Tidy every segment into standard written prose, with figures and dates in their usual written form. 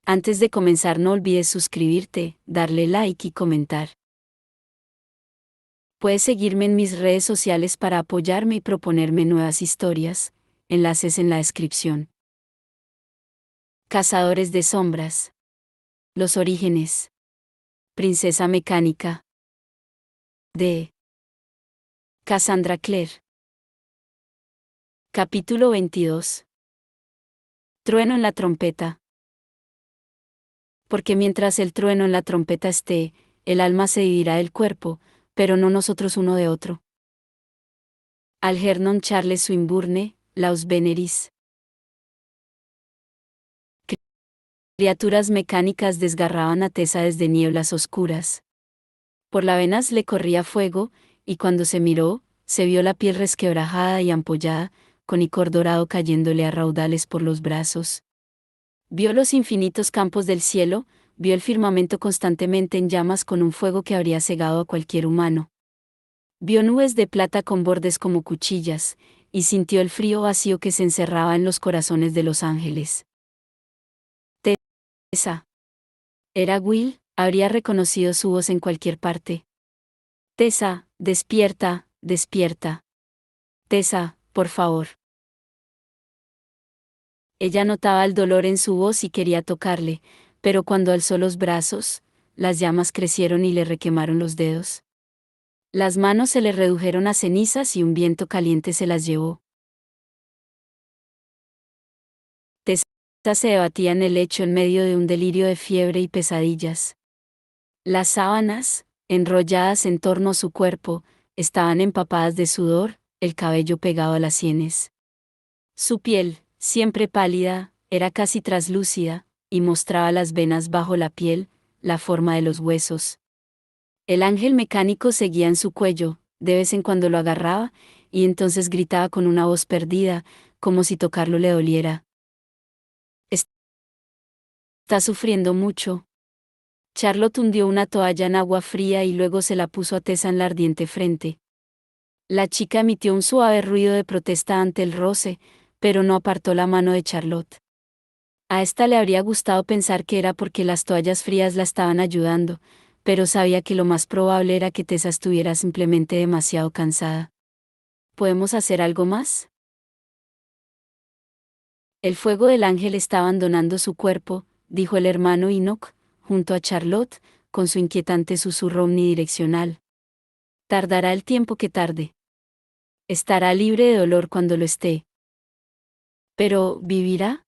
Antes de comenzar no olvides suscribirte, darle like y comentar. Puedes seguirme en mis redes sociales para apoyarme y proponerme nuevas historias, enlaces en la descripción. Cazadores de sombras. Los orígenes. Princesa mecánica. De Cassandra Clare. Capítulo 22. Trueno en la trompeta. Porque mientras el trueno en la trompeta esté, el alma se dividirá del cuerpo, pero no nosotros uno de otro. Algernon Charles Swinburne, Laus Veneris. Criaturas mecánicas desgarraban a Tessa desde nieblas oscuras. Por las venas le corría fuego, y cuando se miró, se vio la piel resquebrajada y ampollada, con icor dorado cayéndole a raudales por los brazos. Vio los infinitos campos del cielo, vio el firmamento constantemente en llamas con un fuego que habría cegado a cualquier humano. Vio nubes de plata con bordes como cuchillas, y sintió el frío vacío que se encerraba en los corazones de los ángeles. Tessa. Era Will, habría reconocido su voz en cualquier parte. Tessa, despierta, despierta. Tessa, por favor. Ella notaba el dolor en su voz y quería tocarle, pero cuando alzó los brazos, las llamas crecieron y le requemaron los dedos. Las manos se le redujeron a cenizas y un viento caliente se las llevó. Tessa se debatía en el lecho en medio de un delirio de fiebre y pesadillas. Las sábanas, enrolladas en torno a su cuerpo, estaban empapadas de sudor, el cabello pegado a las sienes. Su piel, siempre pálida, era casi traslúcida, y mostraba las venas bajo la piel, la forma de los huesos. El ángel mecánico seguía en su cuello, de vez en cuando lo agarraba, y entonces gritaba con una voz perdida, como si tocarlo le doliera. Está sufriendo mucho. Charlotte hundió una toalla en agua fría y luego se la puso a Tessa en la ardiente frente. La chica emitió un suave ruido de protesta ante el roce, pero no apartó la mano de Charlotte. A esta le habría gustado pensar que era porque las toallas frías la estaban ayudando, pero sabía que lo más probable era que Tessa estuviera simplemente demasiado cansada. ¿Podemos hacer algo más? El fuego del ángel está abandonando su cuerpo, dijo el hermano Enoch, junto a Charlotte, con su inquietante susurro omnidireccional. Tardará el tiempo que tarde. Estará libre de dolor cuando lo esté. Pero, ¿vivirá?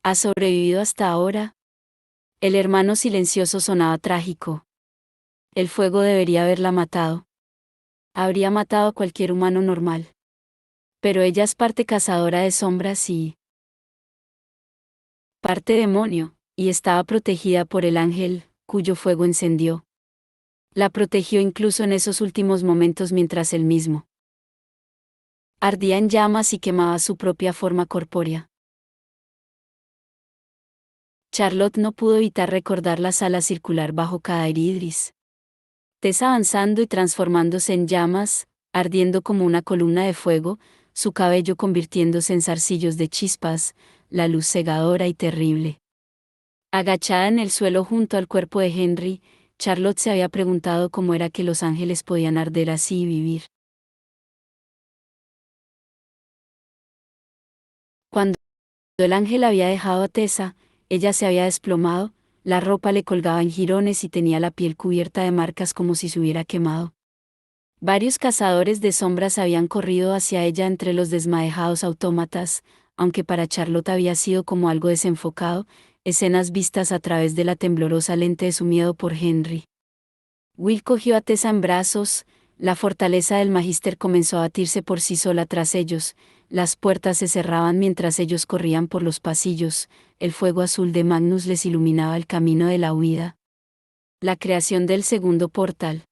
¿Ha sobrevivido hasta ahora? El hermano silencioso sonaba trágico. El fuego debería haberla matado. Habría matado a cualquier humano normal. Pero ella es parte cazadora de sombras y parte demonio, y estaba protegida por el ángel, cuyo fuego encendió. La protegió incluso en esos últimos momentos mientras él mismo ardía en llamas y quemaba su propia forma corpórea. Charlotte no pudo evitar recordar la sala circular bajo Cadair Idris. Tessa avanzando y transformándose en llamas, ardiendo como una columna de fuego, su cabello convirtiéndose en zarcillos de chispas, la luz cegadora y terrible. Agachada en el suelo junto al cuerpo de Henry, Charlotte se había preguntado cómo era que los ángeles podían arder así y vivir. Cuando el ángel había dejado a Tessa, ella se había desplomado, la ropa le colgaba en jirones y tenía la piel cubierta de marcas como si se hubiera quemado. Varios cazadores de sombras habían corrido hacia ella entre los desmadejados autómatas, aunque para Charlotte había sido como algo desenfocado, escenas vistas a través de la temblorosa lente de su miedo por Henry. Will cogió a Tessa en brazos, la fortaleza del Magíster comenzó a batirse por sí sola tras ellos, las puertas se cerraban mientras ellos corrían por los pasillos, el fuego azul de Magnus les iluminaba el camino de la huida. La creación del segundo portal.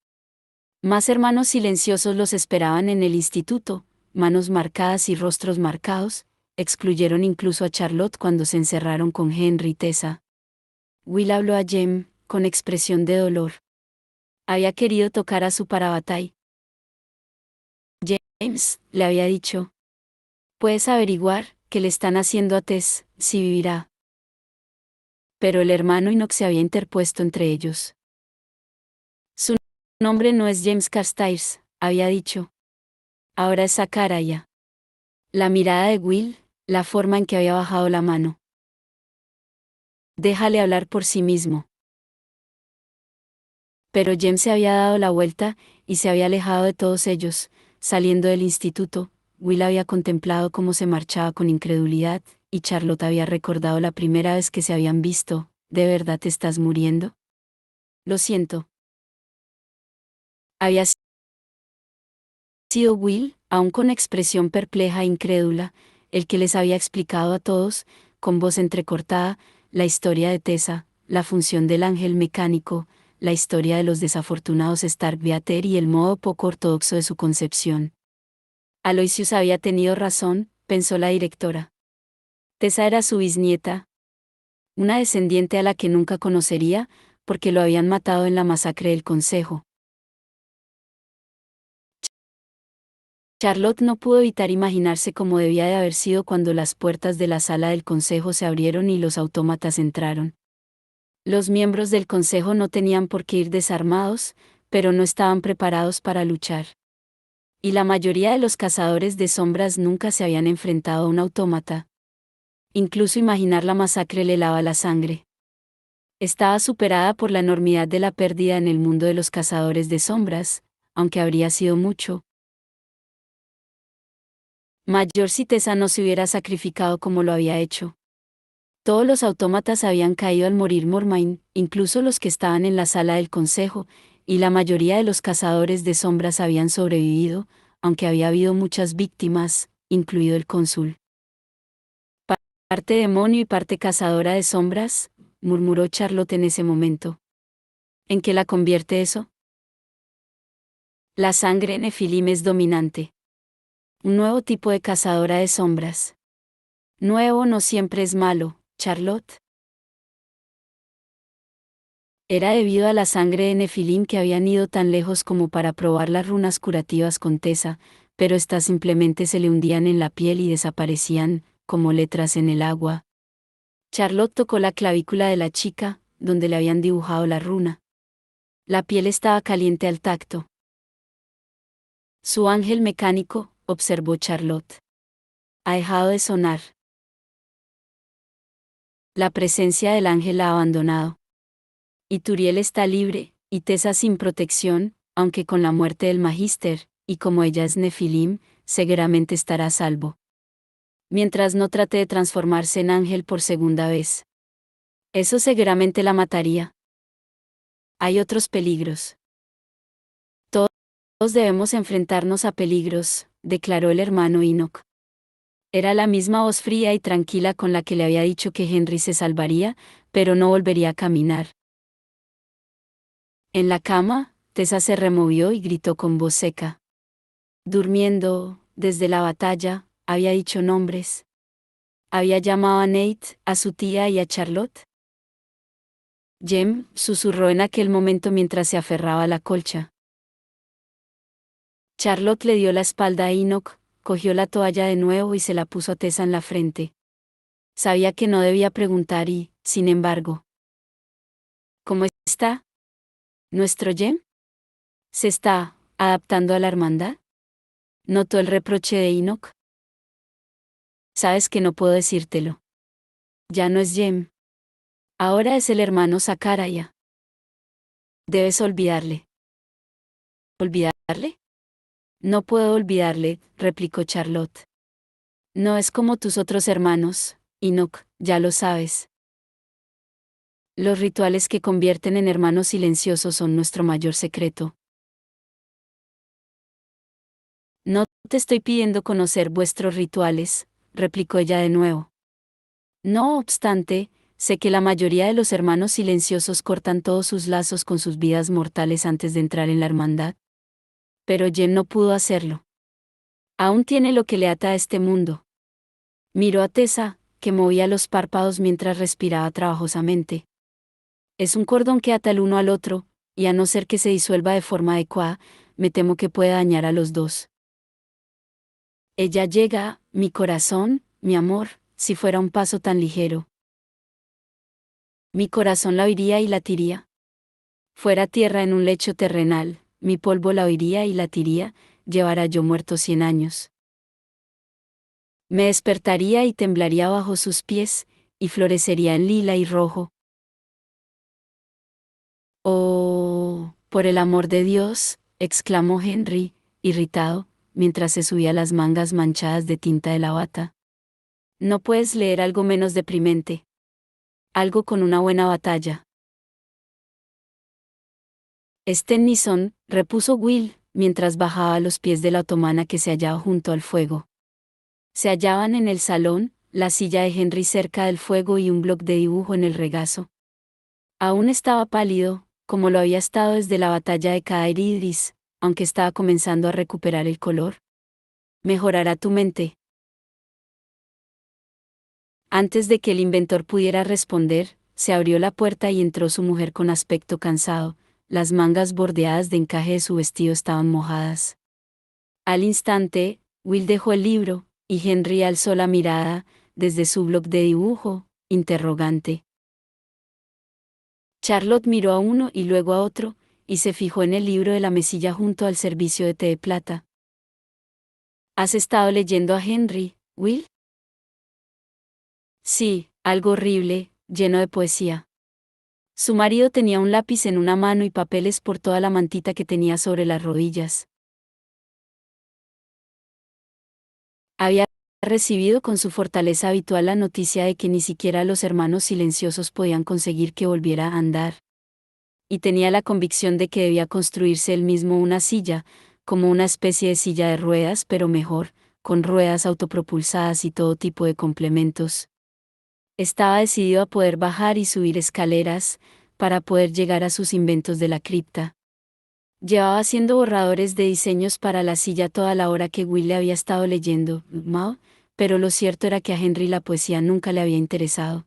Más hermanos silenciosos los esperaban en el instituto, manos marcadas y rostros marcados, excluyeron incluso a Charlotte cuando se encerraron con Henry y Tessa. Will habló a Jem, con expresión de dolor. Había querido tocar a su Parabatai. James, le había dicho. Puedes averiguar qué le están haciendo a Tess, si vivirá. Pero el hermano Enoch se había interpuesto entre ellos. Su nombre no es James Carstairs, había dicho. Ahora es Sakaraya. La mirada de Will, la forma en que había bajado la mano. Déjale hablar por sí mismo. Pero James se había dado la vuelta, y se había alejado de todos ellos. Saliendo del instituto, Will había contemplado cómo se marchaba con incredulidad, y Charlotte había recordado la primera vez que se habían visto. ¿De verdad te estás muriendo? Lo siento. Había sido Will, aún con expresión perpleja e incrédula, el que les había explicado a todos, con voz entrecortada, la historia de Tessa, la función del ángel mecánico, la historia de los desafortunados Starkweather y el modo poco ortodoxo de su concepción. Aloysius había tenido razón, pensó la directora. Tessa era su bisnieta, una descendiente a la que nunca conocería, porque lo habían matado en la masacre del Consejo. Charlotte no pudo evitar imaginarse cómo debía de haber sido cuando las puertas de la sala del consejo se abrieron y los autómatas entraron. Los miembros del consejo no tenían por qué ir desarmados, pero no estaban preparados para luchar. Y la mayoría de los cazadores de sombras nunca se habían enfrentado a un autómata. Incluso imaginar la masacre le helaba la sangre. Estaba superada por la enormidad de la pérdida en el mundo de los cazadores de sombras, aunque habría sido mucho mayor si Tessa no se hubiera sacrificado como lo había hecho. Todos los autómatas habían caído al morir Mormain, incluso los que estaban en la sala del consejo, y la mayoría de los cazadores de sombras habían sobrevivido, aunque había habido muchas víctimas, incluido el cónsul. Parte demonio y parte cazadora de sombras, murmuró Charlotte en ese momento. ¿En qué la convierte eso? La sangre Nefilim es dominante. Un nuevo tipo de cazadora de sombras. Nuevo no siempre es malo, Charlotte. Era debido a la sangre de Nefilim que habían ido tan lejos como para probar las runas curativas con Tessa, pero estas simplemente se le hundían en la piel y desaparecían, como letras en el agua. Charlotte tocó la clavícula de la chica, donde le habían dibujado la runa. La piel estaba caliente al tacto. Su ángel mecánico, observó Charlotte. Ha dejado de sonar. La presencia del ángel la ha abandonado. Y Turiel está libre, y Tessa sin protección, aunque con la muerte del Magíster, y como ella es Nefilim, seguramente estará a salvo. Mientras no trate de transformarse en ángel por segunda vez. Eso seguramente la mataría. Hay otros peligros. Todos debemos enfrentarnos a peligros, declaró el hermano Enoch. Era la misma voz fría y tranquila con la que le había dicho que Henry se salvaría, pero no volvería a caminar. En la cama, Tessa se removió y gritó con voz seca. Durmiendo, desde la batalla, había dicho nombres. Había llamado a Nate, a su tía y a Charlotte. Jem, susurró en aquel momento mientras se aferraba a la colcha. Charlotte le dio la espalda a Enoch, cogió la toalla de nuevo y se la puso a Tessa en la frente. Sabía que no debía preguntar y, sin embargo. ¿Cómo está? ¿Nuestro Jem? ¿Se está adaptando a la hermandad? Notó el reproche de Enoch. Sabes que no puedo decírtelo. Ya no es Jem. Ahora es el hermano Sakaraya. Debes olvidarle. ¿Olvidarle? No puedo olvidarle, replicó Charlotte. No es como tus otros hermanos, Enoch, ya lo sabes. Los rituales que convierten en hermanos silenciosos son nuestro mayor secreto. No te estoy pidiendo conocer vuestros rituales, replicó ella de nuevo. No obstante, sé que la mayoría de los hermanos silenciosos cortan todos sus lazos con sus vidas mortales antes de entrar en la hermandad. Pero Jem no pudo hacerlo. Aún tiene lo que le ata a este mundo. Miró a Tessa, que movía los párpados mientras respiraba trabajosamente. Es un cordón que ata el uno al otro, y a no ser que se disuelva de forma adecuada, me temo que pueda dañar a los dos. Ella llega, mi corazón, mi amor, si fuera un paso tan ligero. Mi corazón la oiría y latiría. Fuera tierra en un lecho terrenal, mi polvo la oiría y latiría, llevara yo muerto 100 años. Me despertaría y temblaría bajo sus pies, y florecería en lila y rojo. Oh, por el amor de Dios, exclamó Henry, irritado, mientras se subía las mangas manchadas de tinta de la bata. ¿No puedes leer algo menos deprimente? Algo con una buena batalla. Tennyson, repuso Will, mientras bajaba a los pies de la otomana que se hallaba junto al fuego. Se hallaban en el salón, la silla de Henry cerca del fuego y un bloc de dibujo en el regazo. Aún estaba pálido, como lo había estado desde la batalla de Caer Idris, aunque estaba comenzando a recuperar el color. Mejorará tu mente. Antes de que el inventor pudiera responder, se abrió la puerta y entró su mujer con aspecto cansado, las mangas bordeadas de encaje de su vestido estaban mojadas. Al instante, Will dejó el libro, y Henry alzó la mirada, desde su bloc de dibujo, interrogante. Charlotte miró a uno y luego a otro, y se fijó en el libro de la mesilla junto al servicio de té de plata. ¿Has estado leyendo a Henry, Will? Sí, algo horrible, lleno de poesía. Su marido tenía un lápiz en una mano y papeles por toda la mantita que tenía sobre las rodillas. Había recibido con su fortaleza habitual la noticia de que ni siquiera los hermanos silenciosos podían conseguir que volviera a andar. Y tenía la convicción de que debía construirse él mismo una silla, como una especie de silla de ruedas, pero mejor, con ruedas autopropulsadas y todo tipo de complementos. Estaba decidido a poder bajar y subir escaleras, para poder llegar a sus inventos de la cripta. Llevaba haciendo borradores de diseños para la silla toda la hora que Will le había estado leyendo, Mao, pero lo cierto era que a Henry la poesía nunca le había interesado.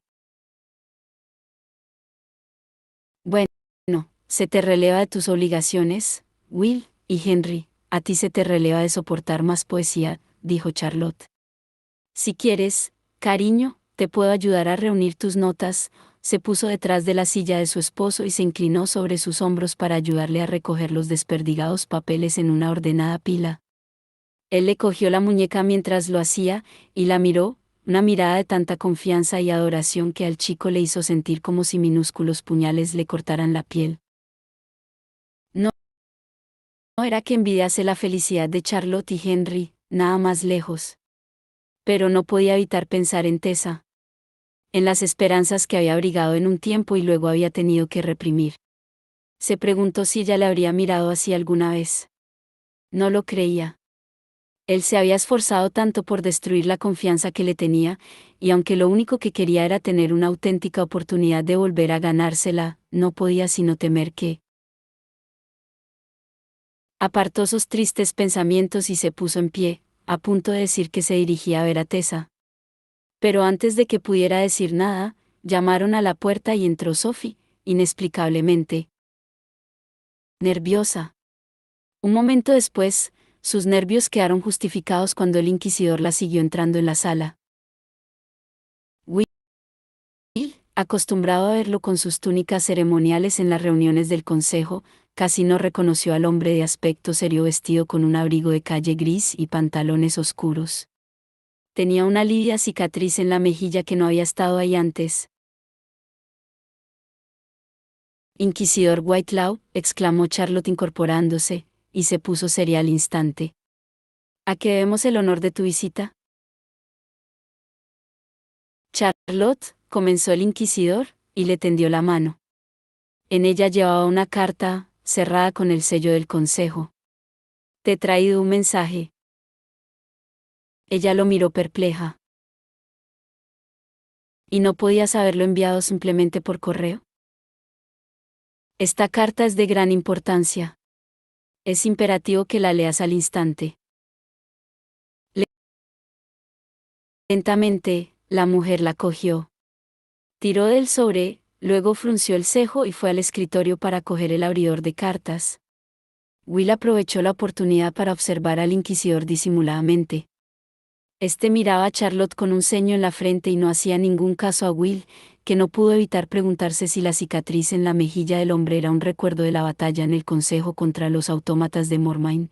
Bueno, se te releva de tus obligaciones, Will, y Henry, a ti se te releva de soportar más poesía, dijo Charlotte. Si quieres, cariño, te puedo ayudar a reunir tus notas. Se puso detrás de la silla de su esposo y se inclinó sobre sus hombros para ayudarle a recoger los desperdigados papeles en una ordenada pila. Él le cogió la muñeca mientras lo hacía, y la miró, una mirada de tanta confianza y adoración que al chico le hizo sentir como si minúsculos puñales le cortaran la piel. No, no era que envidiase la felicidad de Charlotte y Henry, nada más lejos. Pero no podía evitar pensar en Tessa, en las esperanzas que había abrigado en un tiempo y luego había tenido que reprimir. Se preguntó si ella le habría mirado así alguna vez. No lo creía. Él se había esforzado tanto por destruir la confianza que le tenía, y aunque lo único que quería era tener una auténtica oportunidad de volver a ganársela, no podía sino temer que... Apartó sus tristes pensamientos y se puso en pie, a punto de decir que se dirigía a ver a Tessa. Pero antes de que pudiera decir nada, llamaron a la puerta y entró Sophie, inexplicablemente nerviosa. Un momento después, sus nervios quedaron justificados cuando el inquisidor la siguió entrando en la sala. Will, acostumbrado a verlo con sus túnicas ceremoniales en las reuniones del consejo, casi no reconoció al hombre de aspecto serio vestido con un abrigo de calle gris y pantalones oscuros. Tenía una lívida cicatriz en la mejilla que no había estado ahí antes. Inquisidor Whitelaw, exclamó Charlotte incorporándose, y se puso seria al instante. ¿A qué debemos el honor de tu visita? Charlotte, comenzó el inquisidor, y le tendió la mano. En ella llevaba una carta, cerrada con el sello del consejo. Te he traído un mensaje. Ella lo miró perpleja. ¿Y no podías haberlo enviado simplemente por correo? Esta carta es de gran importancia. Es imperativo que la leas al instante. Lentamente, la mujer la cogió. Tiró del sobre, luego frunció el cejo y fue al escritorio para coger el abridor de cartas. Will aprovechó la oportunidad para observar al inquisidor disimuladamente. Este miraba a Charlotte con un ceño en la frente y no hacía ningún caso a Will, que no pudo evitar preguntarse si la cicatriz en la mejilla del hombre era un recuerdo de la batalla en el Consejo contra los autómatas de Mormain.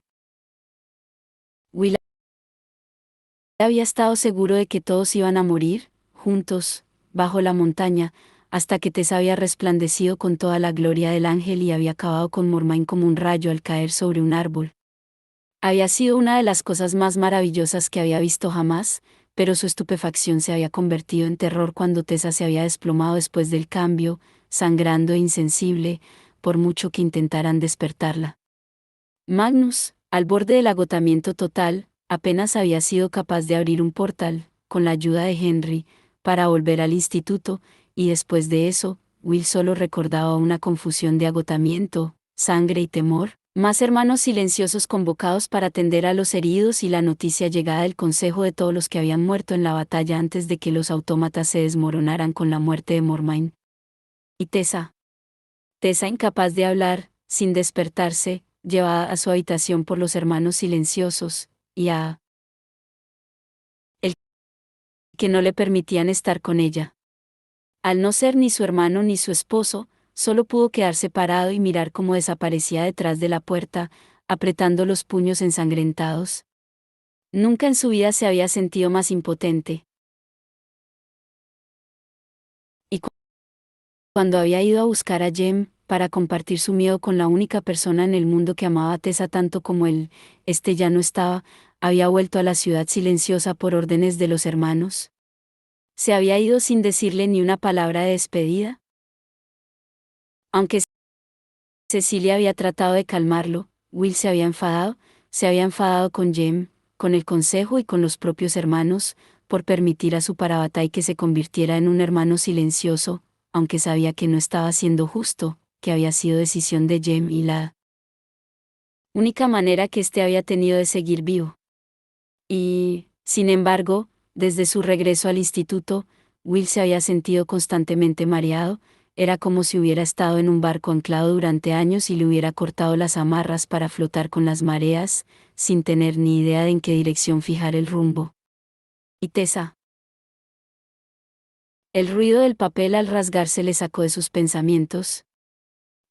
Will había estado seguro de que todos iban a morir, juntos, bajo la montaña, hasta que Tess había resplandecido con toda la gloria del ángel y había acabado con Mormain como un rayo al caer sobre un árbol. Había sido una de las cosas más maravillosas que había visto jamás, pero su estupefacción se había convertido en terror cuando Tessa se había desplomado después del cambio, sangrando e insensible, por mucho que intentaran despertarla. Magnus, al borde del agotamiento total, apenas había sido capaz de abrir un portal, con la ayuda de Henry, para volver al instituto, y después de eso, Will solo recordaba una confusión de agotamiento, sangre y temor, más hermanos silenciosos convocados para atender a los heridos y la noticia llegada del consejo de todos los que habían muerto en la batalla antes de que los autómatas se desmoronaran con la muerte de Mormain. Y Tessa. Tessa, incapaz de hablar, sin despertarse, llevada a su habitación por los hermanos silenciosos, y a él, que no le permitían estar con ella. Al no ser ni su hermano ni su esposo, solo pudo quedarse parado y mirar cómo desaparecía detrás de la puerta, apretando los puños ensangrentados. Nunca en su vida se había sentido más impotente. Y cuando había ido a buscar a Jem, para compartir su miedo con la única persona en el mundo que amaba a Tessa tanto como él, este ya no estaba, había vuelto a la ciudad silenciosa por órdenes de los hermanos. Se había ido sin decirle ni una palabra de despedida. Aunque Cecilia había tratado de calmarlo, Will se había enfadado con Jem, con el consejo y con los propios hermanos, por permitir a su Parabatai que se convirtiera en un hermano silencioso, aunque sabía que no estaba siendo justo, que había sido decisión de Jem y la única manera que éste había tenido de seguir vivo. Y, sin embargo, desde su regreso al instituto, Will se había sentido constantemente mareado, era como si hubiera estado en un barco anclado durante años y le hubiera cortado las amarras para flotar con las mareas, sin tener ni idea de en qué dirección fijar el rumbo. Y Tessa. El ruido del papel al rasgarse le sacó de sus pensamientos.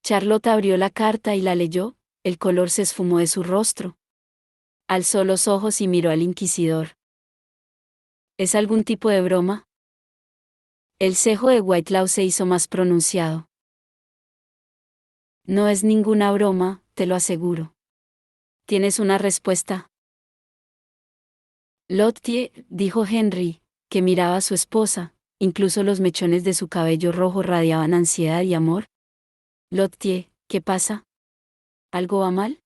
Charlotte abrió la carta y la leyó, el color se esfumó de su rostro. Alzó los ojos y miró al inquisidor. ¿Es algún tipo de broma? El cejo de Whitelaw se hizo más pronunciado. No es ninguna broma, te lo aseguro. ¿Tienes una respuesta? Lottie, dijo Henry, que miraba a su esposa, incluso los mechones de su cabello rojo radiaban ansiedad y amor. Lottie, ¿qué pasa? ¿Algo va mal?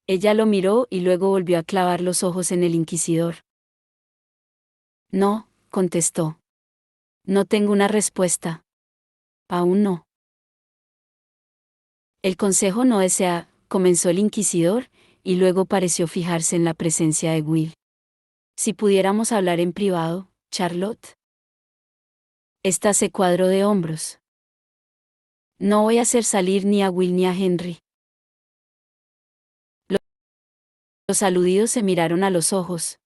Ella lo miró y luego volvió a clavar los ojos en el inquisidor. No, contestó. No tengo una respuesta. Aún no. El consejo no desea, comenzó el inquisidor, y luego pareció fijarse en la presencia de Will. Si pudiéramos hablar en privado, Charlotte. Esta se cuadró de hombros. No voy a hacer salir ni a Will ni a Henry. Los aludidos se miraron a los ojos.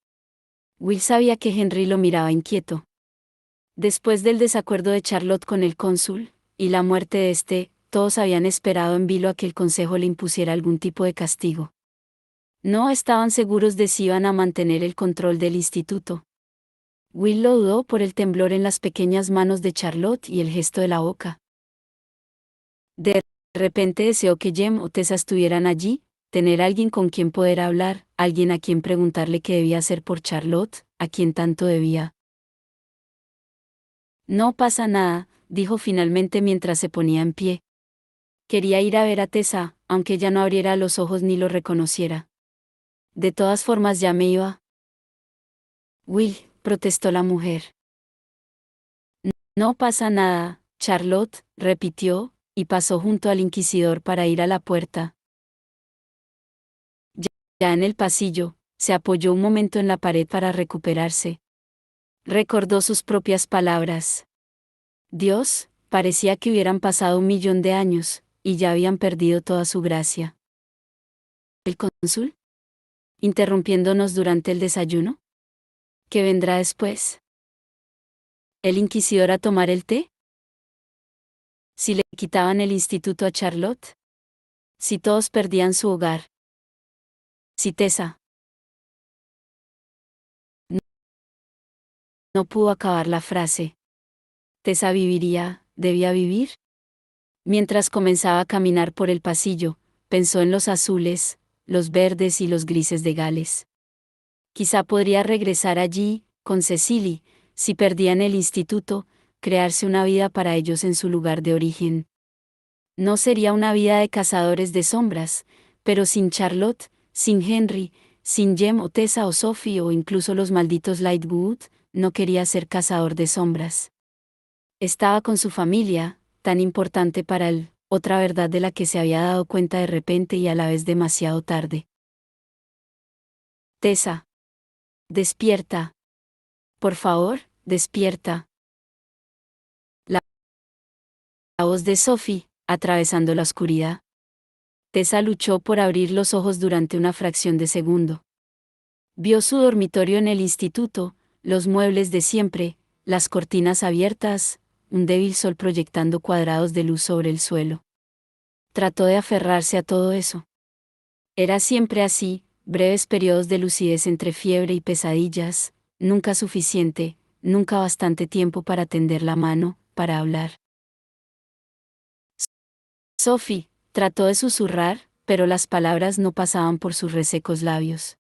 Will sabía que Henry lo miraba inquieto. Después del desacuerdo de Charlotte con el cónsul, y la muerte de este, todos habían esperado en vilo a que el consejo le impusiera algún tipo de castigo. No estaban seguros de si iban a mantener el control del instituto. Will lo dudó por el temblor en las pequeñas manos de Charlotte y el gesto de la boca. De repente deseó que Jem o Tessa estuvieran allí, tener alguien con quien poder hablar, alguien a quien preguntarle qué debía hacer por Charlotte, a quien tanto debía. No pasa nada, dijo finalmente mientras se ponía en pie. Quería ir a ver a Tessa, aunque ya no abriera los ojos ni lo reconociera. De todas formas ya me iba. Will, protestó la mujer. No pasa nada, Charlotte, repitió, y pasó junto al inquisidor para ir a la puerta. Ya en el pasillo, se apoyó un momento en la pared para recuperarse. Recordó sus propias palabras. Dios, parecía que hubieran pasado 1.000.000 de años, y ya habían perdido toda su gracia. ¿El cónsul? ¿Interrumpiéndonos durante el desayuno? ¿Qué vendrá después? ¿El inquisidor a tomar el té? ¿Si le quitaban el instituto a Charlotte? ¿Si todos perdían su hogar? ¿Si Tessa no pudo acabar la frase? ¿Tessa debía vivir? Mientras comenzaba a caminar por el pasillo, pensó en los azules, los verdes y los grises de Gales. Quizá podría regresar allí, con Cecily, si perdían el instituto, crearse una vida para ellos en su lugar de origen. No sería una vida de cazadores de sombras, pero sin Charlotte, sin Henry, sin Jem o Tessa o Sophie o incluso los malditos Lightwood, no quería ser cazador de sombras. Estaba con su familia, tan importante para él, otra verdad de la que se había dado cuenta de repente y a la vez demasiado tarde. Tessa. Despierta. Por favor, despierta. La voz de Sophie, atravesando la oscuridad. Tessa luchó por abrir los ojos durante una fracción de segundo. Vio su dormitorio en el instituto, los muebles de siempre, las cortinas abiertas, un débil sol proyectando cuadrados de luz sobre el suelo. Trató de aferrarse a todo eso. Era siempre así, breves periodos de lucidez entre fiebre y pesadillas, nunca suficiente, nunca bastante tiempo para tender la mano, para hablar. Sophie, trató de susurrar, pero las palabras no pasaban por sus resecos labios.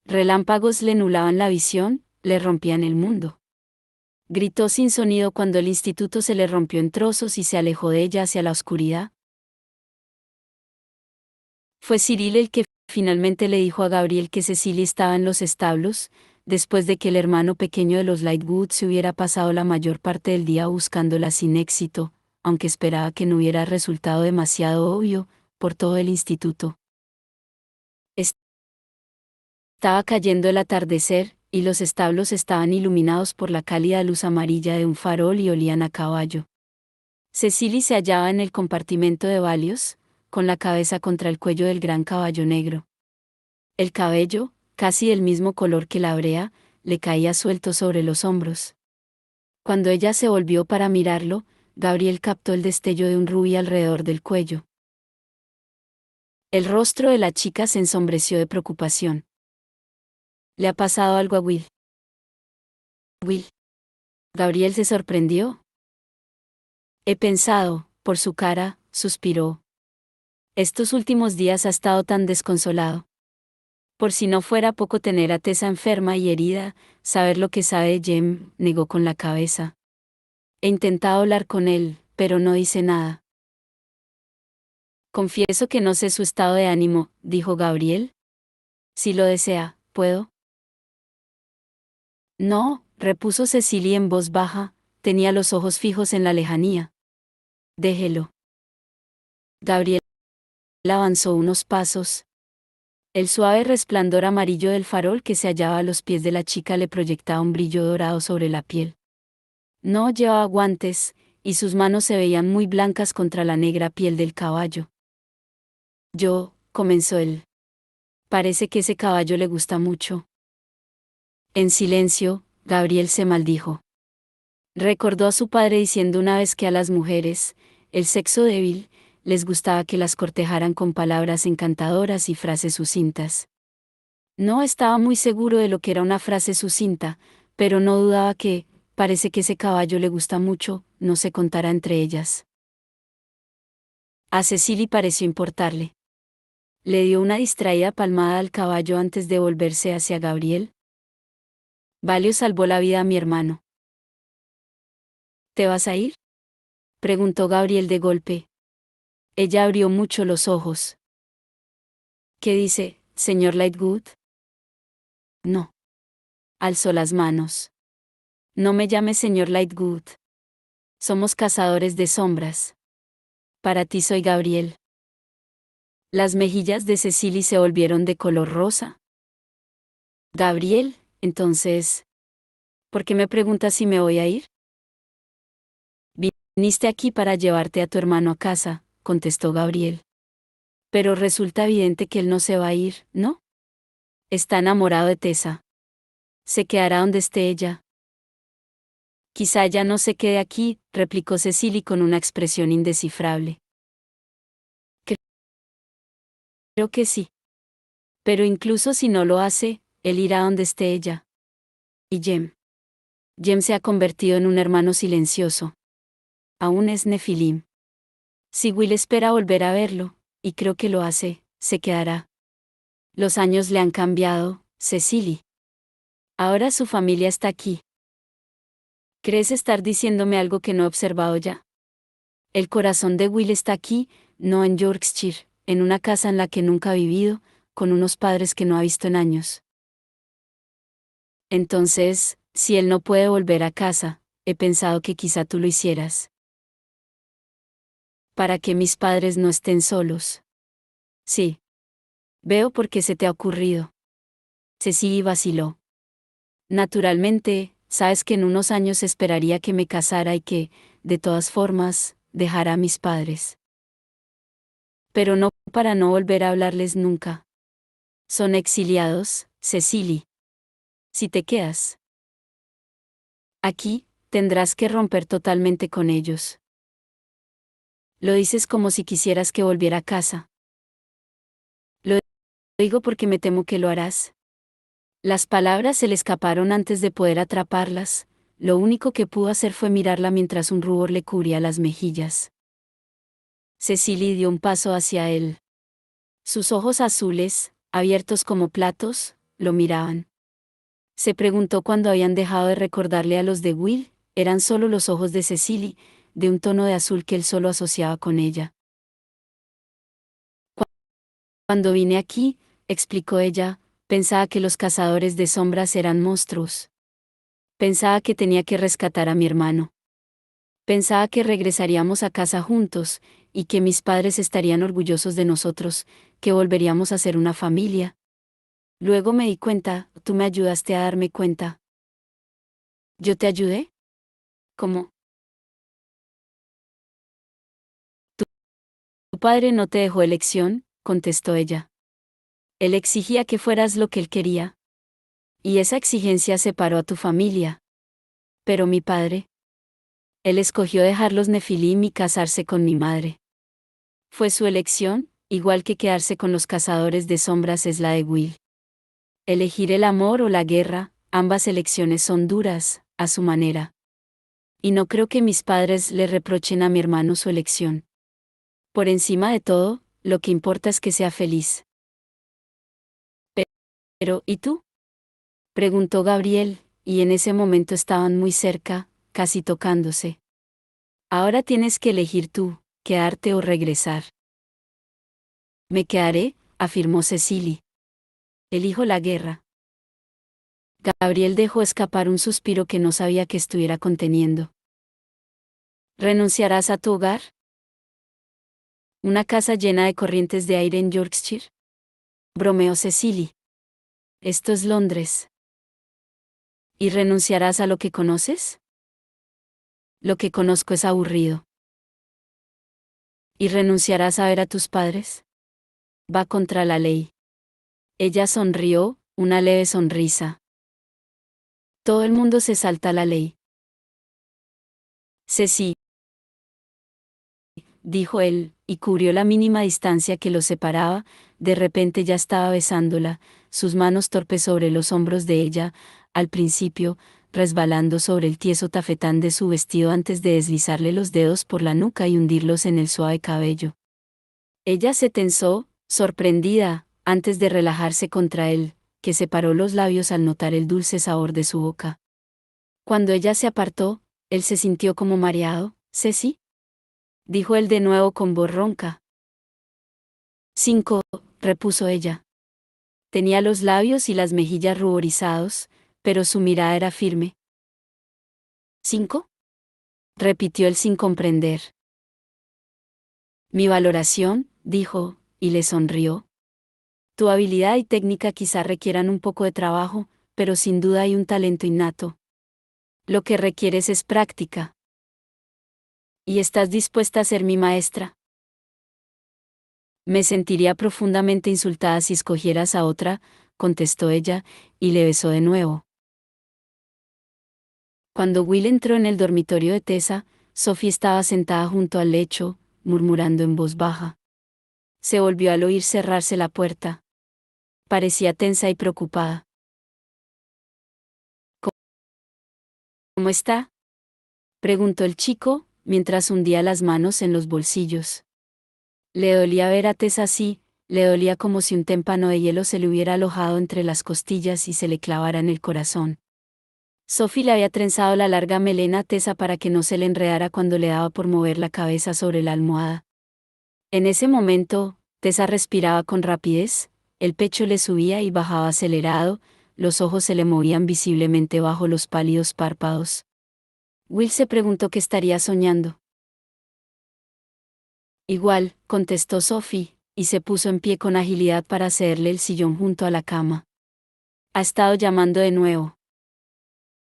Relámpagos le nublaban la visión, le rompían el mundo. Gritó sin sonido cuando el instituto se le rompió en trozos y se alejó de ella hacia la oscuridad. Fue Cyril el que finalmente le dijo a Gabriel que Cecily estaba en los establos, después de que el hermano pequeño de los Lightwood se hubiera pasado la mayor parte del día buscándola sin éxito, aunque esperaba que no hubiera resultado demasiado obvio, por todo el instituto. Estaba cayendo el atardecer, y los establos estaban iluminados por la cálida luz amarilla de un farol y olían a caballo. Cecily se hallaba en el compartimento de Valios, con la cabeza contra el cuello del gran caballo negro. El cabello, casi del mismo color que la brea, le caía suelto sobre los hombros. Cuando ella se volvió para mirarlo, Gabriel captó el destello de un rubí alrededor del cuello. El rostro de la chica se ensombreció de preocupación. ¿Le ha pasado algo a Will? Will. Gabriel se sorprendió. He pensado, por su cara, suspiró. Estos últimos días ha estado tan desconsolado. Por si no fuera poco tener a Tessa enferma y herida, saber lo que sabe de Jem, negó con la cabeza. He intentado hablar con él, pero no dice nada. Confieso que no sé su estado de ánimo, dijo Gabriel. Si lo desea, ¿puedo? No, repuso Cecilia en voz baja, tenía los ojos fijos en la lejanía. Déjelo. Gabriel avanzó unos pasos. El suave resplandor amarillo del farol que se hallaba a los pies de la chica le proyectaba un brillo dorado sobre la piel. No llevaba guantes, y sus manos se veían muy blancas contra la negra piel del caballo. Comenzó él. Parece que ese caballo le gusta mucho. En silencio, Gabriel se maldijo. Recordó a su padre diciendo una vez que a las mujeres, el sexo débil, les gustaba que las cortejaran con palabras encantadoras y frases sucintas. No estaba muy seguro de lo que era una frase sucinta, pero no dudaba que, parece que ese caballo le gusta mucho, no se contara entre ellas. A Cecily pareció importarle. Le dio una distraída palmada al caballo antes de volverse hacia Gabriel. Valio salvó la vida a mi hermano. ¿Te vas a ir? Preguntó Gabriel de golpe. Ella abrió mucho los ojos. ¿Qué dice, señor Lightwood? No. Alzó las manos. No me llame señor Lightwood. Somos cazadores de sombras. Para ti soy Gabriel. Las mejillas de Cecily se volvieron de color rosa. Gabriel, entonces, ¿por qué me preguntas si me voy a ir? Viniste aquí para llevarte a tu hermano a casa, contestó Gabriel. Pero resulta evidente que él no se va a ir, ¿no? Está enamorado de Tessa. Se quedará donde esté ella. Quizá ella no se quede aquí, replicó Cecily con una expresión indescifrable. Creo que sí. Pero incluso si no lo hace, él irá donde esté ella. Y Jem. Jem se ha convertido en un hermano silencioso. Aún es Nefilim. Si Will espera volver a verlo, y creo que lo hace, se quedará. Los años le han cambiado, Cecily. Ahora su familia está aquí. ¿Crees estar diciéndome algo que no he observado ya? El corazón de Will está aquí, no en Yorkshire, en una casa en la que nunca ha vivido, con unos padres que no ha visto en años. Entonces, si él no puede volver a casa, he pensado que quizá tú lo hicieras. Para que mis padres no estén solos. Sí. Veo por qué se te ha ocurrido. Cecily vaciló. Naturalmente, sabes que en unos años esperaría que me casara y que, de todas formas, dejara a mis padres. Pero no para no volver a hablarles nunca. Son exiliados, Cecily. Si te quedas aquí, tendrás que romper totalmente con ellos. Lo dices como si quisieras que volviera a casa. Lo digo porque me temo que lo harás. Las palabras se le escaparon antes de poder atraparlas, lo único que pudo hacer fue mirarla mientras un rubor le cubría las mejillas. Cecily dio un paso hacia él. Sus ojos azules, abiertos como platos, lo miraban. Se preguntó cuándo habían dejado de recordarle a los de Will, eran solo los ojos de Cecily, de un tono de azul que él solo asociaba con ella. Cuando vine aquí, explicó ella, pensaba que los cazadores de sombras eran monstruos. Pensaba que tenía que rescatar a mi hermano. Pensaba que regresaríamos a casa juntos, y que mis padres estarían orgullosos de nosotros, que volveríamos a ser una familia. Luego me di cuenta, tú me ayudaste a darme cuenta. ¿Yo te ayudé? ¿Cómo? Tu padre no te dejó elección, contestó ella. Él exigía que fueras lo que él quería. Y esa exigencia separó a tu familia. Pero mi padre. Él escogió dejar los Nefilim y casarse con mi madre. Fue su elección, igual que quedarse con los cazadores de sombras es la de Will. Elegir el amor o la guerra, ambas elecciones son duras, a su manera. Y no creo que mis padres le reprochen a mi hermano su elección. Por encima de todo, lo que importa es que sea feliz. Pero, ¿y tú? Preguntó Gabriel, y en ese momento estaban muy cerca, casi tocándose. Ahora tienes que elegir tú, quedarte o regresar. Me quedaré, afirmó Cecily. Elijo la guerra. Gabriel dejó escapar un suspiro que no sabía que estuviera conteniendo. ¿Renunciarás a tu hogar? ¿Una casa llena de corrientes de aire en Yorkshire? Bromeó Cecily. Esto es Londres. ¿Y renunciarás a lo que conoces? Lo que conozco es aburrido. ¿Y renunciarás a ver a tus padres? Va contra la ley. Ella sonrió, una leve sonrisa. Todo el mundo se salta la ley. Ceci, dijo él, y cubrió la mínima distancia que los separaba, de repente ya estaba besándola, sus manos torpes sobre los hombros de ella, al principio, resbalando sobre el tieso tafetán de su vestido antes de deslizarle los dedos por la nuca y hundirlos en el suave cabello. Ella se tensó, sorprendida, antes de relajarse contra él, que separó los labios al notar el dulce sabor de su boca. Cuando ella se apartó, él se sintió como mareado. «¿Ceci?», dijo él de nuevo con voz ronca. 5, repuso ella. Tenía los labios y las mejillas ruborizados, pero su mirada era firme. «¿5?», repitió él sin comprender. Mi valoración, dijo, y le sonrió. Tu habilidad y técnica quizá requieran un poco de trabajo, pero sin duda hay un talento innato. Lo que requieres es práctica. ¿Y estás dispuesta a ser mi maestra? Me sentiría profundamente insultada si escogieras a otra, contestó ella, y le besó de nuevo. Cuando Will entró en el dormitorio de Tessa, Sophie estaba sentada junto al lecho, murmurando en voz baja. Se volvió al oír cerrarse la puerta. Parecía tensa y preocupada. ¿Cómo está?, preguntó el chico, mientras hundía las manos en los bolsillos. Le dolía ver a Tessa así, le dolía como si un témpano de hielo se le hubiera alojado entre las costillas y se le clavara en el corazón. Sophie le había trenzado la larga melena a Tessa para que no se le enredara cuando le daba por mover la cabeza sobre la almohada. En ese momento, Tessa respiraba con rapidez, el pecho le subía y bajaba acelerado, los ojos se le movían visiblemente bajo los pálidos párpados. Will se preguntó qué estaría soñando. Igual, contestó Sophie, y se puso en pie con agilidad para cederle el sillón junto a la cama. ¿Ha estado llamando de nuevo?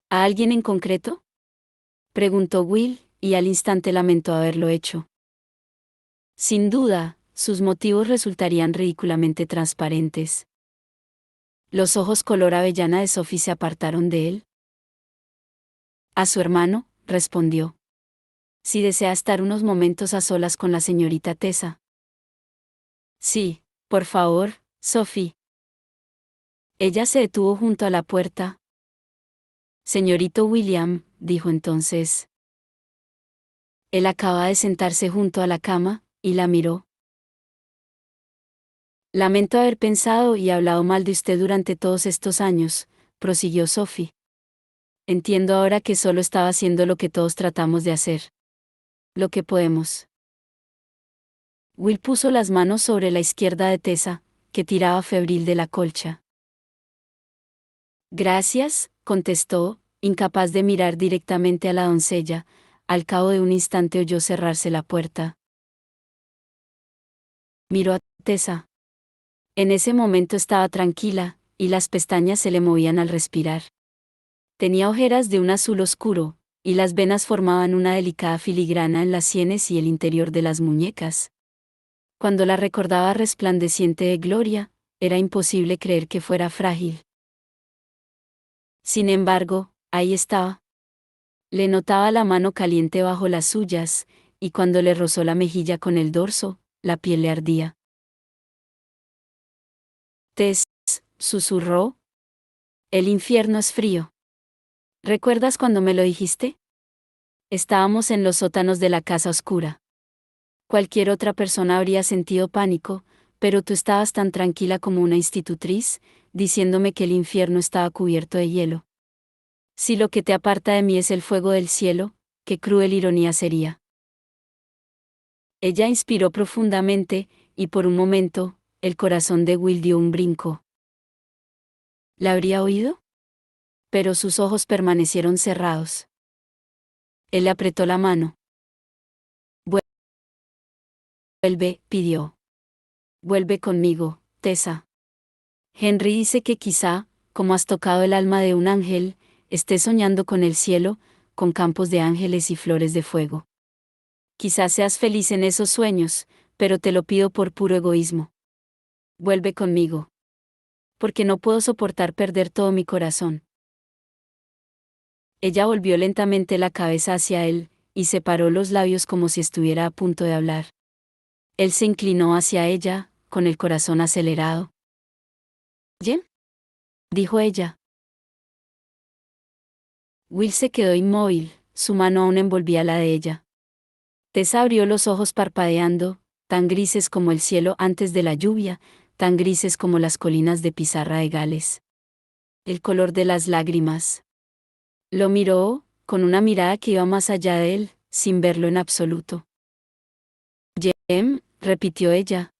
¿A alguien en concreto?, preguntó Will, y al instante lamentó haberlo hecho. Sin duda, sus motivos resultarían ridículamente transparentes. Los ojos color avellana de Sophie se apartaron de él. A su hermano, respondió. Si desea estar unos momentos a solas con la señorita Tessa. Sí, por favor, Sophie. Ella se detuvo junto a la puerta. Señorito William, dijo entonces. Él acaba de sentarse junto a la cama, y la miró. Lamento haber pensado y hablado mal de usted durante todos estos años, prosiguió Sophie. Entiendo ahora que solo estaba haciendo lo que todos tratamos de hacer. Lo que podemos. Will puso las manos sobre la izquierda de Tessa, que tiraba febril de la colcha. Gracias, contestó, incapaz de mirar directamente a la doncella. Al cabo de un instante oyó cerrarse la puerta. Miró a Tessa. En ese momento estaba tranquila, y las pestañas se le movían al respirar. Tenía ojeras de un azul oscuro, y las venas formaban una delicada filigrana en las sienes y el interior de las muñecas. Cuando la recordaba resplandeciente de gloria, era imposible creer que fuera frágil. Sin embargo, ahí estaba. Le notaba la mano caliente bajo las suyas, y cuando le rozó la mejilla con el dorso, la piel le ardía. Tess, susurró. El infierno es frío. ¿Recuerdas cuando me lo dijiste? Estábamos en los sótanos de la casa oscura. Cualquier otra persona habría sentido pánico, pero tú estabas tan tranquila como una institutriz, diciéndome que el infierno estaba cubierto de hielo. Si lo que te aparta de mí es el fuego del cielo, qué cruel ironía sería. Ella inspiró profundamente, y por un momento, el corazón de Will dio un brinco. ¿La habría oído? Pero sus ojos permanecieron cerrados. Él le apretó la mano. Vuelve, pidió. Vuelve conmigo, Tessa. Henry dice que quizá, como has tocado el alma de un ángel, estés soñando con el cielo, con campos de ángeles y flores de fuego. Quizás seas feliz en esos sueños, pero te lo pido por puro egoísmo. Vuelve conmigo. Porque no puedo soportar perder todo mi corazón. Ella volvió lentamente la cabeza hacia él, y separó los labios como si estuviera a punto de hablar. Él se inclinó hacia ella, con el corazón acelerado. ¿Jen?, dijo ella. Will se quedó inmóvil, su mano aún envolvía la de ella. Tessa abrió los ojos parpadeando, tan grises como el cielo antes de la lluvia, tan grises como las colinas de pizarra de Gales. El color de las lágrimas. Lo miró, con una mirada que iba más allá de él, sin verlo en absoluto. Jem, repitió ella.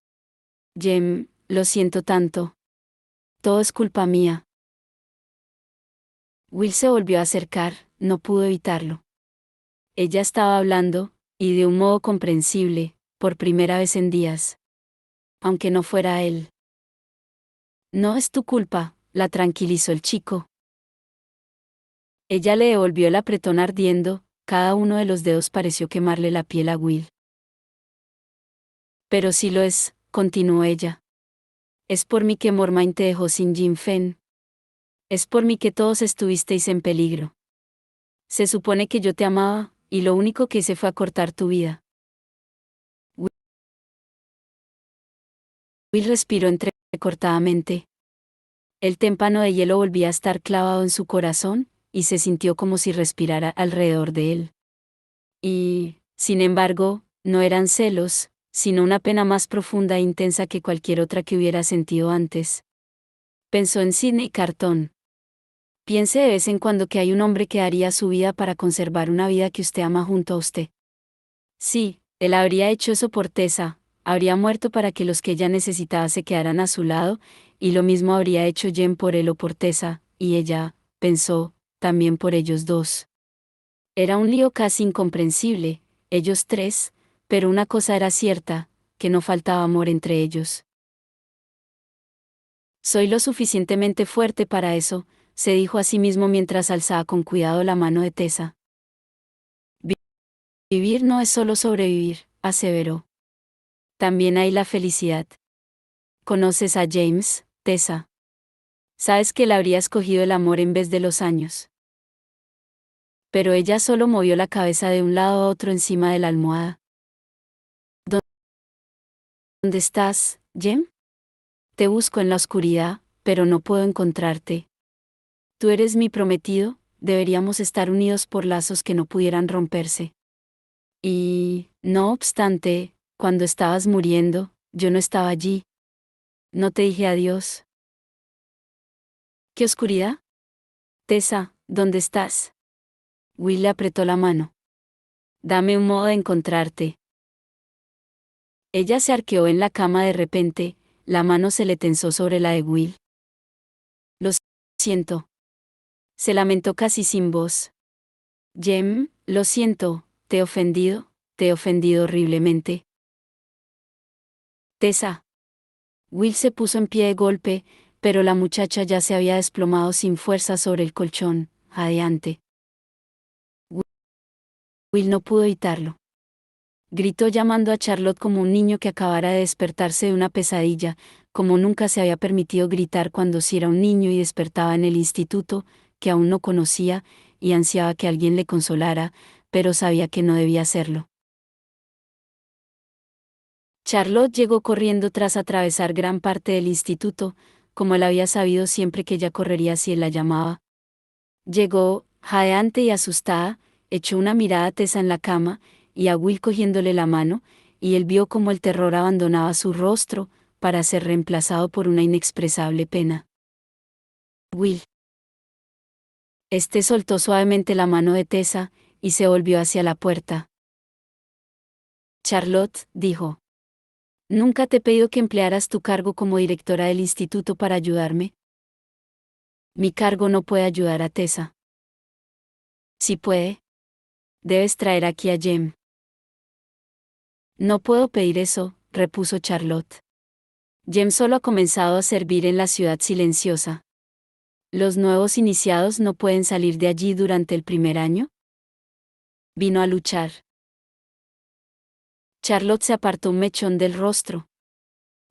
Jem, lo siento tanto. Todo es culpa mía. Will se volvió a acercar, no pudo evitarlo. Ella estaba hablando, y de un modo comprensible, por primera vez en días. Aunque no fuera él. No es tu culpa, la tranquilizó el chico. Ella le devolvió el apretón ardiendo, cada uno de los dedos pareció quemarle la piel a Will. Pero sí lo es, continuó ella. Es por mí que Mormain te dejó sin Jim Fenn. Es por mí que todos estuvisteis en peligro. Se supone que yo te amaba, y lo único que hice fue acortar tu vida. Will respiró entrecortadamente. El témpano de hielo volvía a estar clavado en su corazón, y se sintió como si respirara alrededor de él. Y, sin embargo, no eran celos, sino una pena más profunda e intensa que cualquier otra que hubiera sentido antes. Pensó en Sidney Carton. Piense de vez en cuando que hay un hombre que daría su vida para conservar una vida que usted ama junto a usted. Sí, él habría hecho eso por Tessa, habría muerto para que los que ella necesitaba se quedaran a su lado, y lo mismo habría hecho Jen por él o por Tessa, y ella, pensó, también por ellos dos. Era un lío casi incomprensible, ellos tres, pero una cosa era cierta, que no faltaba amor entre ellos. Soy lo suficientemente fuerte para eso, se dijo a sí mismo mientras alzaba con cuidado la mano de Tessa. Vivir no es solo sobrevivir, aseveró. También hay la felicidad. ¿Conoces a James, Tessa? Sabes que él habría escogido el amor en vez de los años. Pero ella solo movió la cabeza de un lado a otro encima de la almohada. ¿Dónde estás, Jem? Te busco en la oscuridad, pero no puedo encontrarte. Tú eres mi prometido, deberíamos estar unidos por lazos que no pudieran romperse. Y, no obstante, cuando estabas muriendo, yo no estaba allí. No te dije adiós. ¿Qué oscuridad? Tessa, ¿dónde estás? Will le apretó la mano. Dame un modo de encontrarte. Ella se arqueó en la cama de repente, la mano se le tensó sobre la de Will. Lo siento. Se lamentó casi sin voz. Jem, lo siento, te he ofendido horriblemente. Tessa. Will se puso en pie de golpe, pero la muchacha ya se había desplomado sin fuerza sobre el colchón, jadeante. Will no pudo evitarlo. Gritó llamando a Charlotte como un niño que acabara de despertarse de una pesadilla, como nunca se había permitido gritar cuando sí era un niño y despertaba en el instituto, que aún no conocía, y ansiaba que alguien le consolara, pero sabía que no debía hacerlo. Charlotte llegó corriendo tras atravesar gran parte del instituto, como él había sabido siempre que ella correría si él la llamaba. Llegó, jadeante y asustada, echó una mirada a Tessa en la cama, y a Will cogiéndole la mano, y él vio cómo el terror abandonaba su rostro, para ser reemplazado por una inexpresable pena. Will. Este soltó suavemente la mano de Tessa, y se volvió hacia la puerta. Charlotte, dijo. ¿Nunca te he pedido que emplearas tu cargo como directora del instituto para ayudarme? Mi cargo no puede ayudar a Tessa. Sí puede. Debes traer aquí a Jem. No puedo pedir eso, repuso Charlotte. Jem solo ha comenzado a servir en la ciudad silenciosa. ¿Los nuevos iniciados no pueden salir de allí durante el primer año? Vino a luchar. Charlotte se apartó un mechón del rostro.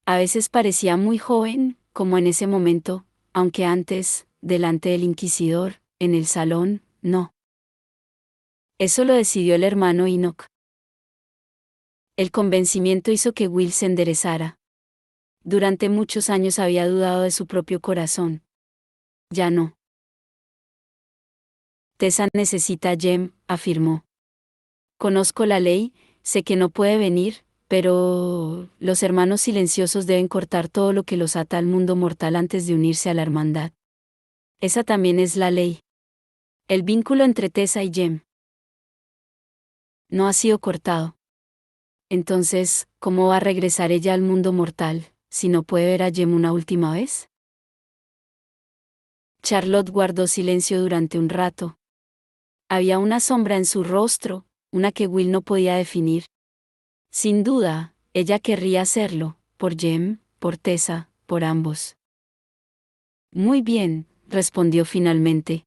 A veces parecía muy joven, como en ese momento, aunque antes, delante del inquisidor, en el salón, no. Eso lo decidió el hermano Enoch. El convencimiento hizo que Will se enderezara. Durante muchos años había dudado de su propio corazón. Ya no. Tessa necesita a Jem, afirmó. Conozco la ley, sé que no puede venir, pero los hermanos silenciosos deben cortar todo lo que los ata al mundo mortal antes de unirse a la hermandad. Esa también es la ley. El vínculo entre Tessa y Jem no ha sido cortado. Entonces, ¿cómo va a regresar ella al mundo mortal, si no puede ver a Jem una última vez? Charlotte guardó silencio durante un rato. Había una sombra en su rostro, una que Will no podía definir. Sin duda, ella querría hacerlo, por Jem, por Tessa, por ambos. Muy bien, respondió finalmente.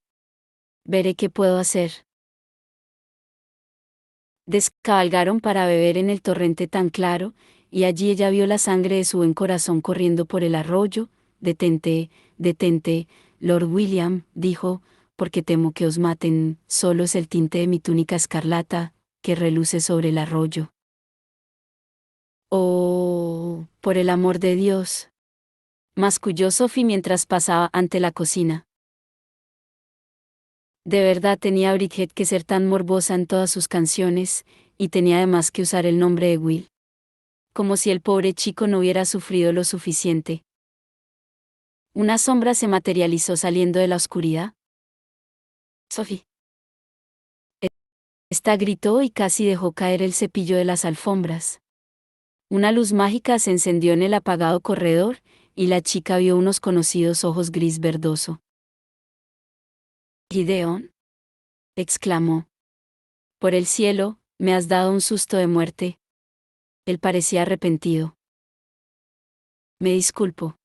Veré qué puedo hacer. Descabalgaron para beber en el torrente tan claro, y allí ella vio la sangre de su buen corazón corriendo por el arroyo. Detente, detente, Lord William, dijo, porque temo que os maten, solo es el tinte de mi túnica escarlata, que reluce sobre el arroyo. Oh, por el amor de Dios. Masculló Sophie mientras pasaba ante la cocina. De verdad tenía Bridget que ser tan morbosa en todas sus canciones, y tenía además que usar el nombre de Will. Como si el pobre chico no hubiera sufrido lo suficiente. Una sombra se materializó saliendo de la oscuridad. Sophie. Esta gritó y casi dejó caer el cepillo de las alfombras. Una luz mágica se encendió en el apagado corredor, y la chica vio unos conocidos ojos gris verdoso. Gideon, exclamó. Por el cielo, me has dado un susto de muerte. Él parecía arrepentido. Me disculpo.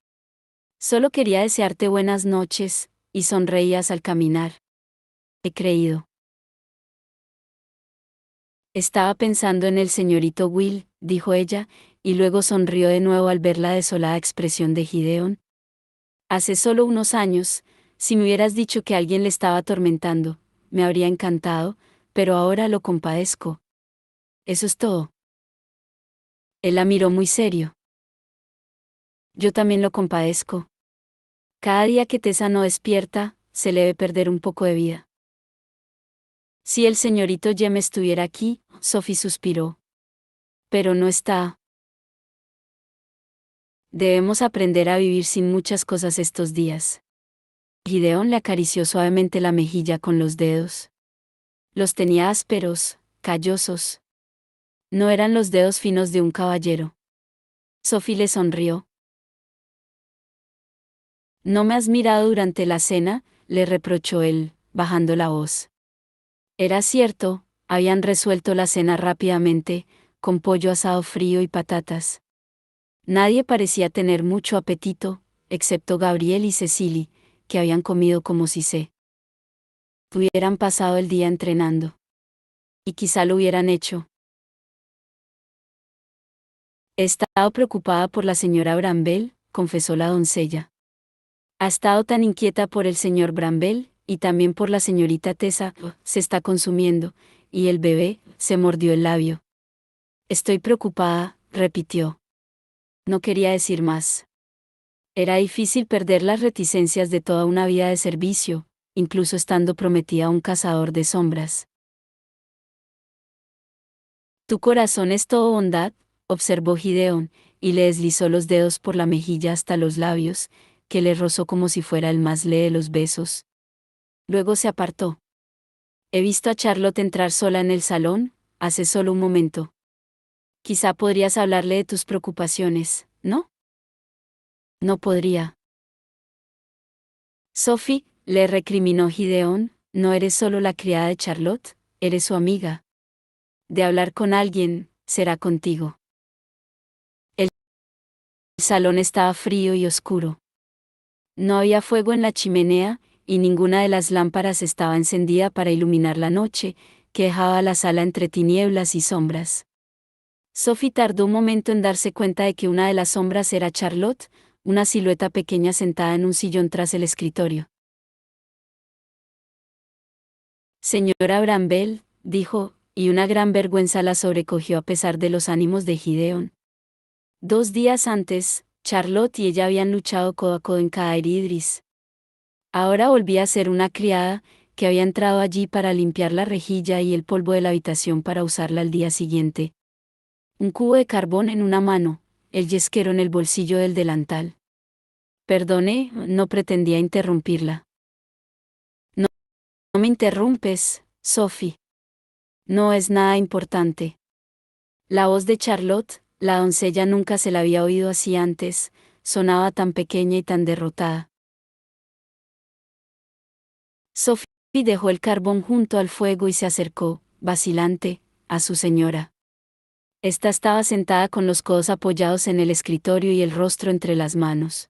Solo quería desearte buenas noches, y sonreías al caminar. He creído. Estaba pensando en el señorito Will, dijo ella, y luego sonrió de nuevo al ver la desolada expresión de Gideon. Hace solo unos años, si me hubieras dicho que alguien le estaba atormentando, me habría encantado, pero ahora lo compadezco. Eso es todo. Él la miró muy serio. Yo también lo compadezco. Cada día que Tessa no despierta, se le ve perder un poco de vida. Si el señorito Jem estuviera aquí, Sophie suspiró. Pero no está. Debemos aprender a vivir sin muchas cosas estos días. Gideon le acarició suavemente la mejilla con los dedos. Los tenía ásperos, callosos. No eran los dedos finos de un caballero. Sophie le sonrió. No me has mirado durante la cena, le reprochó él, bajando la voz. Era cierto, habían resuelto la cena rápidamente, con pollo asado frío y patatas. Nadie parecía tener mucho apetito, excepto Gabriel y Cecily, que habían comido como si hubieran pasado el día entrenando. Y quizá lo hubieran hecho. He estado preocupada por la señora Bramwell, confesó la doncella. Ha estado tan inquieta por el señor Bramwell, y también por la señorita Tessa, se está consumiendo, y el bebé, se mordió el labio. Estoy preocupada, repitió. No quería decir más. Era difícil perder las reticencias de toda una vida de servicio, incluso estando prometida a un cazador de sombras. Tu corazón es todo bondad, observó Gideon, y le deslizó los dedos por la mejilla hasta los labios, que le rozó como si fuera el más leve de los besos. Luego se apartó. He visto a Charlotte entrar sola en el salón, hace solo un momento. Quizá podrías hablarle de tus preocupaciones, ¿no? No podría. Sophie, le recriminó Gideon, no eres solo la criada de Charlotte, eres su amiga. De hablar con alguien, será contigo. El salón estaba frío y oscuro. No había fuego en la chimenea, y ninguna de las lámparas estaba encendida para iluminar la noche, que dejaba la sala entre tinieblas y sombras. Sophie tardó un momento en darse cuenta de que una de las sombras era Charlotte, una silueta pequeña sentada en un sillón tras el escritorio. Señora Bramwell, dijo, y una gran vergüenza la sobrecogió a pesar de los ánimos de Gideon. 2 días antes, Charlotte y ella habían luchado codo a codo en Caer Idris. Ahora volvía a ser una criada, que había entrado allí para limpiar la rejilla y el polvo de la habitación para usarla al día siguiente. Un cubo de carbón en una mano, el yesquero en el bolsillo del delantal. Perdone, no pretendía interrumpirla. No, no me interrumpes, Sophie. No es nada importante. La voz de Charlotte, la doncella nunca se la había oído así antes, sonaba tan pequeña y tan derrotada. Sophie dejó el carbón junto al fuego y se acercó, vacilante, a su señora. Esta estaba sentada con los codos apoyados en el escritorio y el rostro entre las manos.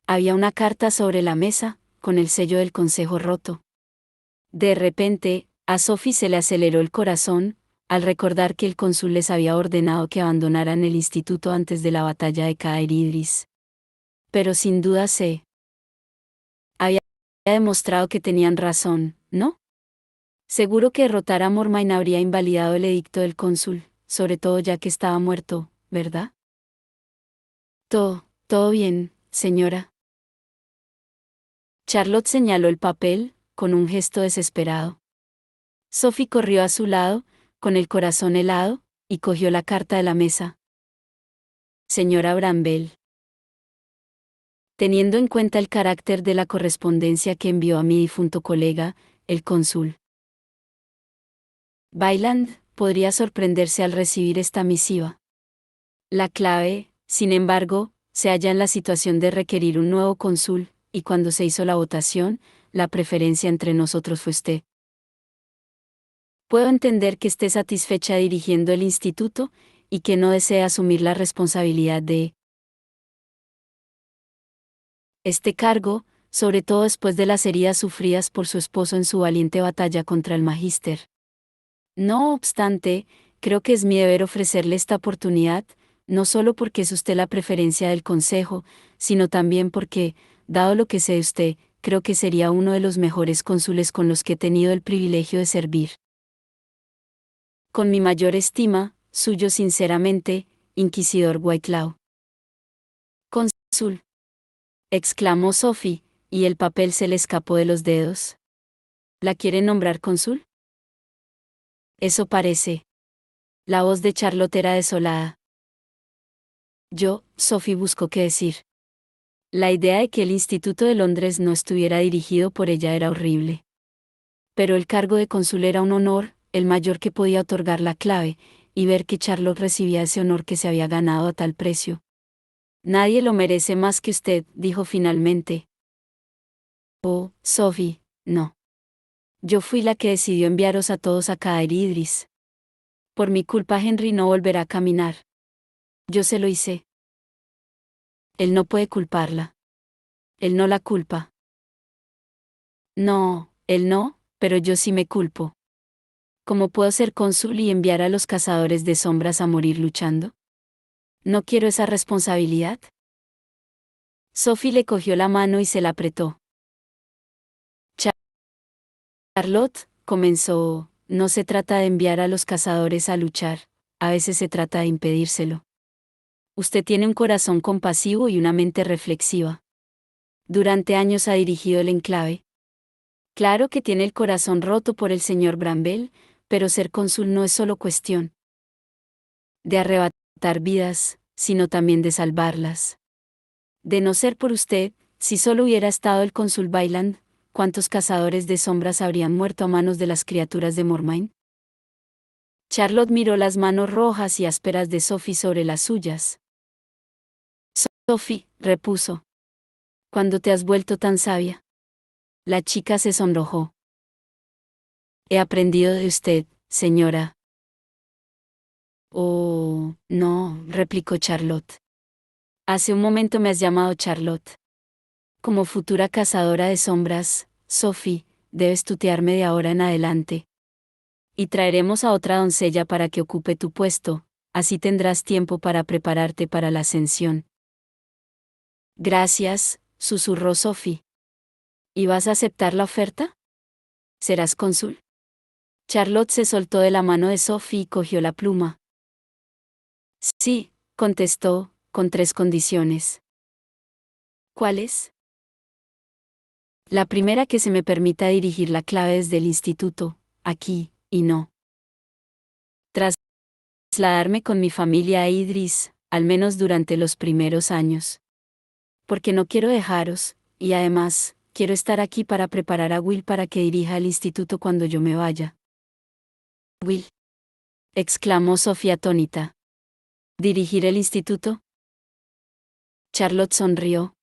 Había una carta sobre la mesa, con el sello del consejo roto. De repente, a Sophie se le aceleró el corazón, al recordar que el cónsul les había ordenado que abandonaran el instituto antes de la batalla de Caer Idris. Pero sin duda había demostrado que tenían razón, ¿no? Seguro que derrotar a Mormain habría invalidado el edicto del cónsul, sobre todo ya que estaba muerto, ¿verdad? Todo bien, señora. Charlotte señaló el papel, con un gesto desesperado. Sophie corrió a su lado, con el corazón helado, y cogió la carta de la mesa. Señora Bramwell. Teniendo en cuenta el carácter de la correspondencia que envió a mi difunto colega, el cónsul Byland, podría sorprenderse al recibir esta misiva. La clave, sin embargo, se halla en la situación de requerir un nuevo cónsul, y cuando se hizo la votación, la preferencia entre nosotros fue usted. Puedo entender que esté satisfecha dirigiendo el instituto, y que no desee asumir la responsabilidad de este cargo, sobre todo después de las heridas sufridas por su esposo en su valiente batalla contra el magíster. No obstante, creo que es mi deber ofrecerle esta oportunidad, no solo porque es usted la preferencia del Consejo, sino también porque, dado lo que sé de usted, creo que sería uno de los mejores cónsules con los que he tenido el privilegio de servir. Con mi mayor estima, suyo sinceramente, Inquisidor Whitelaw. Cónsul, exclamó Sophie, y el papel se le escapó de los dedos. ¿La quiere nombrar cónsul? Eso parece. La voz de Charlotte era desolada. Sophie buscó qué decir. La idea de que el Instituto de Londres no estuviera dirigido por ella era horrible. Pero el cargo de cónsul era un honor, el mayor que podía otorgar la clave, y ver que Charlotte recibía ese honor que se había ganado a tal precio. Nadie lo merece más que usted, dijo finalmente. Oh, Sophie, no. Yo fui la que decidió enviaros a todos a Caer Idris. Por mi culpa Henry no volverá a caminar. Yo se lo hice. Él no puede culparla. Él no la culpa. No, él no, pero yo sí me culpo. ¿Cómo puedo ser cónsul y enviar a los cazadores de sombras a morir luchando? No quiero esa responsabilidad. Sophie le cogió la mano y se la apretó. Charlotte, comenzó, no se trata de enviar a los cazadores a luchar, a veces se trata de impedírselo. Usted tiene un corazón compasivo y una mente reflexiva. Durante años ha dirigido el enclave. Claro que tiene el corazón roto por el señor Bramwell, pero ser cónsul no es solo cuestión de arrebatar vidas, sino también de salvarlas. De no ser por usted, si solo hubiera estado el cónsul Byland, ¿cuántos cazadores de sombras habrían muerto a manos de las criaturas de Mormain? Charlotte miró las manos rojas y ásperas de Sophie sobre las suyas. Sophie, repuso. ¿Cuándo te has vuelto tan sabia? La chica se sonrojó. He aprendido de usted, señora. Oh, no, replicó Charlotte. Hace un momento me has llamado Charlotte. Como futura cazadora de sombras, Sophie, debes tutearme de ahora en adelante. Y traeremos a otra doncella para que ocupe tu puesto, así tendrás tiempo para prepararte para la ascensión. Gracias, susurró Sophie. ¿Y vas a aceptar la oferta? ¿Serás cónsul? Charlotte se soltó de la mano de Sophie y cogió la pluma. Sí, contestó, con 3 condiciones. ¿Cuáles? La primera, que se me permita dirigir la clave desde el instituto, aquí, y no trasladarme con mi familia a Idris, al menos durante los primeros años. Porque no quiero dejaros, y además, quiero estar aquí para preparar a Will para que dirija el instituto cuando yo me vaya. Will, exclamó Sofía atónita. ¿Dirigir el instituto? Charlotte sonrió.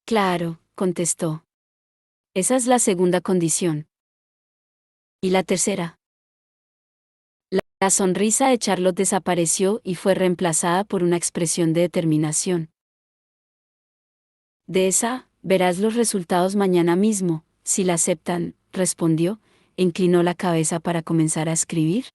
Claro, contestó. Esa es la segunda condición. ¿Y la tercera? La sonrisa de Charlotte desapareció y fue reemplazada por una expresión de determinación. De esa, verás los resultados mañana mismo, si la aceptan, respondió, e inclinó la cabeza para comenzar a escribir.